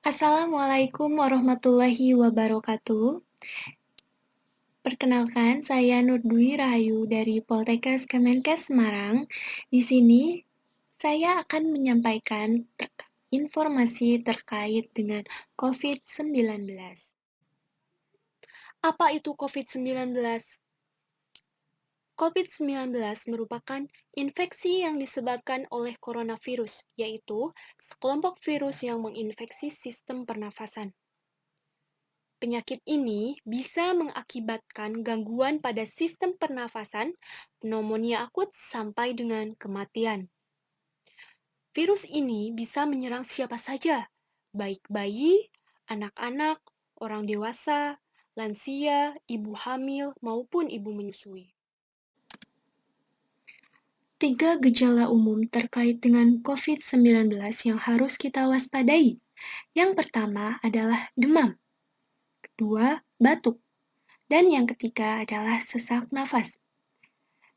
Assalamualaikum warahmatullahi wabarakatuh. Perkenalkan, saya Nur Dwi Rahayu dari Poltekkes Kemenkes Semarang. Di sini saya akan menyampaikan informasi terkait dengan COVID-19. Apa itu COVID-19? COVID-19 merupakan infeksi yang disebabkan oleh coronavirus, yaitu sekelompok virus yang menginfeksi sistem pernafasan. Penyakit ini bisa mengakibatkan gangguan pada sistem pernafasan, pneumonia akut, sampai dengan kematian. Virus ini bisa menyerang siapa saja, baik bayi, anak-anak, orang dewasa, lansia, ibu hamil, maupun ibu menyusui. 3 gejala umum terkait dengan COVID-19 yang harus kita waspadai. Yang pertama adalah demam, kedua batuk, dan yang ketiga adalah sesak nafas.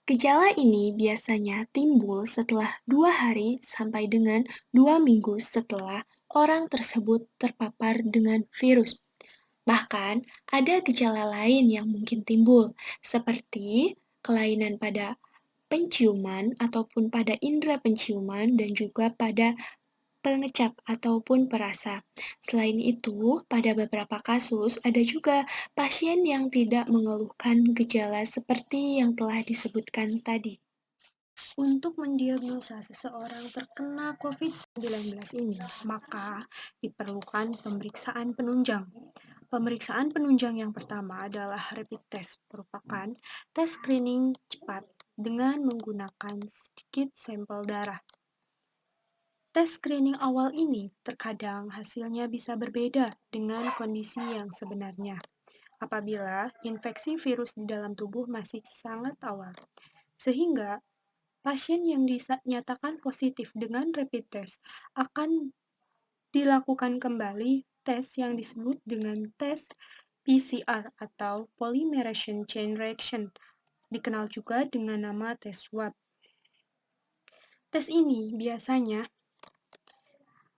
Gejala ini biasanya timbul setelah 2 hari sampai dengan 2 minggu setelah orang tersebut terpapar dengan virus. Bahkan, ada gejala lain yang mungkin timbul, seperti kelainan pada penciuman ataupun pada indera penciuman dan juga pada pengecap ataupun perasa. Selain itu, pada beberapa kasus ada juga pasien yang tidak mengeluhkan gejala seperti yang telah disebutkan tadi. Untuk mendiagnosa seseorang terkena COVID-19 ini, maka diperlukan pemeriksaan penunjang. Pemeriksaan penunjang yang pertama adalah rapid test, merupakan tes screening cepat dengan menggunakan sedikit sampel darah. Tes screening awal ini terkadang hasilnya bisa berbeda dengan kondisi yang sebenarnya apabila infeksi virus di dalam tubuh masih sangat awal, sehingga pasien yang dinyatakan positif dengan rapid test akan dilakukan kembali tes yang disebut dengan tes PCR atau Polymerase Chain Reaction, dikenal juga dengan nama tes swab. Tes ini biasanya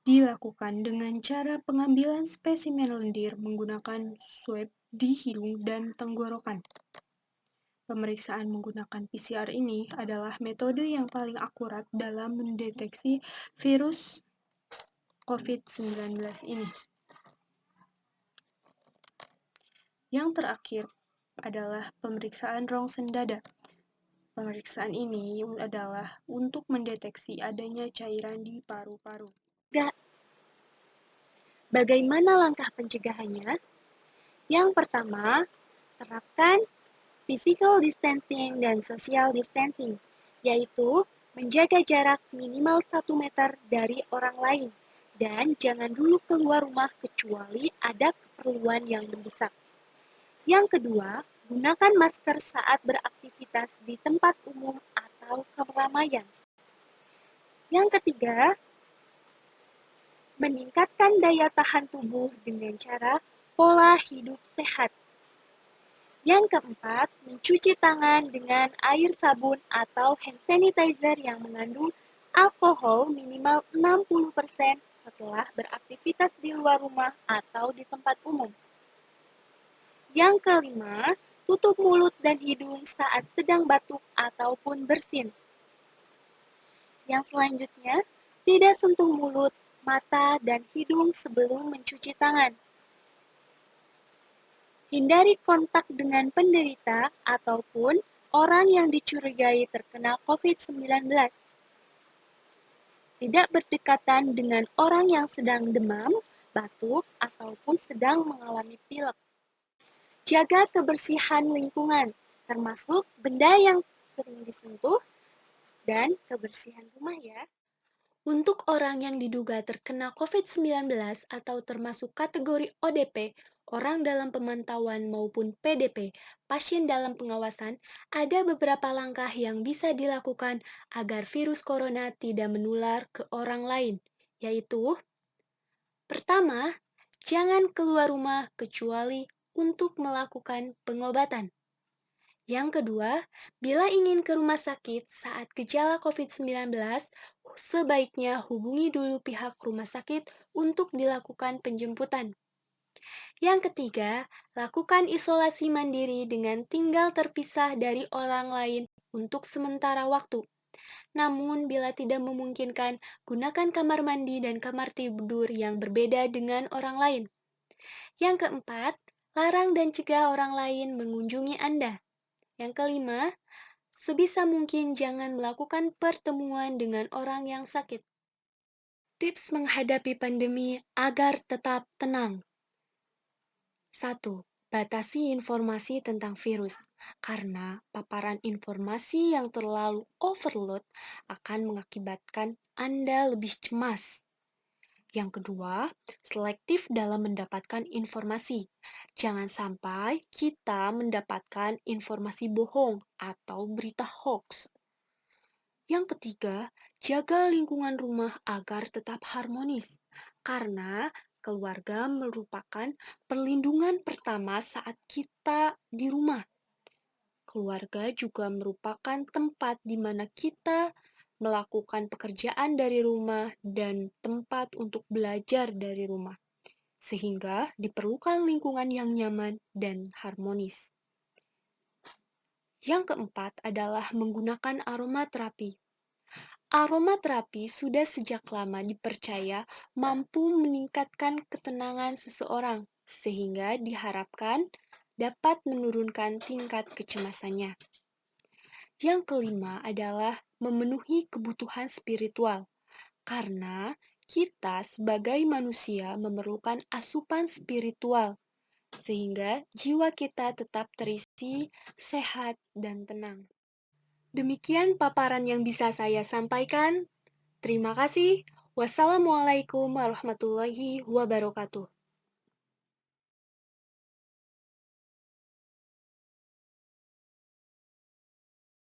dilakukan dengan cara pengambilan spesimen lendir menggunakan swab di hidung dan tenggorokan. Pemeriksaan menggunakan PCR ini adalah metode yang paling akurat dalam mendeteksi virus COVID-19 ini. Yang terakhir adalah pemeriksaan rongsen dada. Pemeriksaan ini adalah untuk mendeteksi adanya cairan di paru-paru. Bagaimana langkah pencegahannya? Yang pertama, terapkan physical distancing dan social distancing, yaitu menjaga jarak minimal 1 meter dari orang lain, dan jangan dulu keluar rumah kecuali ada keperluan yang mendesak. Yang kedua, gunakan masker saat beraktivitas di tempat umum atau keramaian. Yang ketiga, meningkatkan daya tahan tubuh dengan cara pola hidup sehat. Yang keempat, mencuci tangan dengan air sabun atau hand sanitizer yang mengandung alkohol minimal 60% setelah beraktivitas di luar rumah atau di tempat umum. Yang kelima, tutup mulut dan hidung saat sedang batuk ataupun bersin. Yang selanjutnya, tidak sentuh mulut, mata, dan hidung sebelum mencuci tangan. Hindari kontak dengan penderita ataupun orang yang dicurigai terkena COVID-19. Tidak berdekatan dengan orang yang sedang demam, batuk, ataupun sedang mengalami pilek. Jaga kebersihan lingkungan, termasuk benda yang sering disentuh dan kebersihan rumah ya. Untuk orang yang diduga terkena COVID-19 atau termasuk kategori ODP, orang dalam pemantauan maupun PDP, pasien dalam pengawasan, ada beberapa langkah yang bisa dilakukan agar virus corona tidak menular ke orang lain, yaitu pertama, jangan keluar rumah kecuali untuk melakukan pengobatan. Yang kedua, bila ingin ke rumah sakit saat gejala COVID-19, sebaiknya hubungi dulu pihak rumah sakit untuk dilakukan penjemputan. Yang ketiga, lakukan isolasi mandiri dengan tinggal terpisah dari orang lain untuk sementara waktu. Namun, bila tidak memungkinkan, gunakan kamar mandi dan kamar tidur yang berbeda dengan orang lain. Yang keempat, larang dan cegah orang lain mengunjungi Anda. Yang kelima, sebisa mungkin jangan melakukan pertemuan dengan orang yang sakit. Tips menghadapi pandemi agar tetap tenang. 1. Batasi informasi tentang virus, karena paparan informasi yang terlalu overload akan mengakibatkan Anda lebih cemas. Yang kedua, selektif dalam mendapatkan informasi. Jangan sampai kita mendapatkan informasi bohong atau berita hoax. Yang ketiga, jaga lingkungan rumah agar tetap harmonis, karena keluarga merupakan perlindungan pertama saat kita di rumah. Keluarga juga merupakan tempat di mana kita melakukan pekerjaan dari rumah dan tempat untuk belajar dari rumah, sehingga diperlukan lingkungan yang nyaman dan harmonis. Yang keempat adalah menggunakan aromaterapi. Aromaterapi sudah sejak lama dipercaya mampu meningkatkan ketenangan seseorang, sehingga diharapkan dapat menurunkan tingkat kecemasannya. Yang kelima adalah memenuhi kebutuhan spiritual, karena kita sebagai manusia memerlukan asupan spiritual, sehingga jiwa kita tetap terisi, sehat, dan tenang. Demikian paparan yang bisa saya sampaikan. Terima kasih. Wassalamualaikum warahmatullahi wabarakatuh.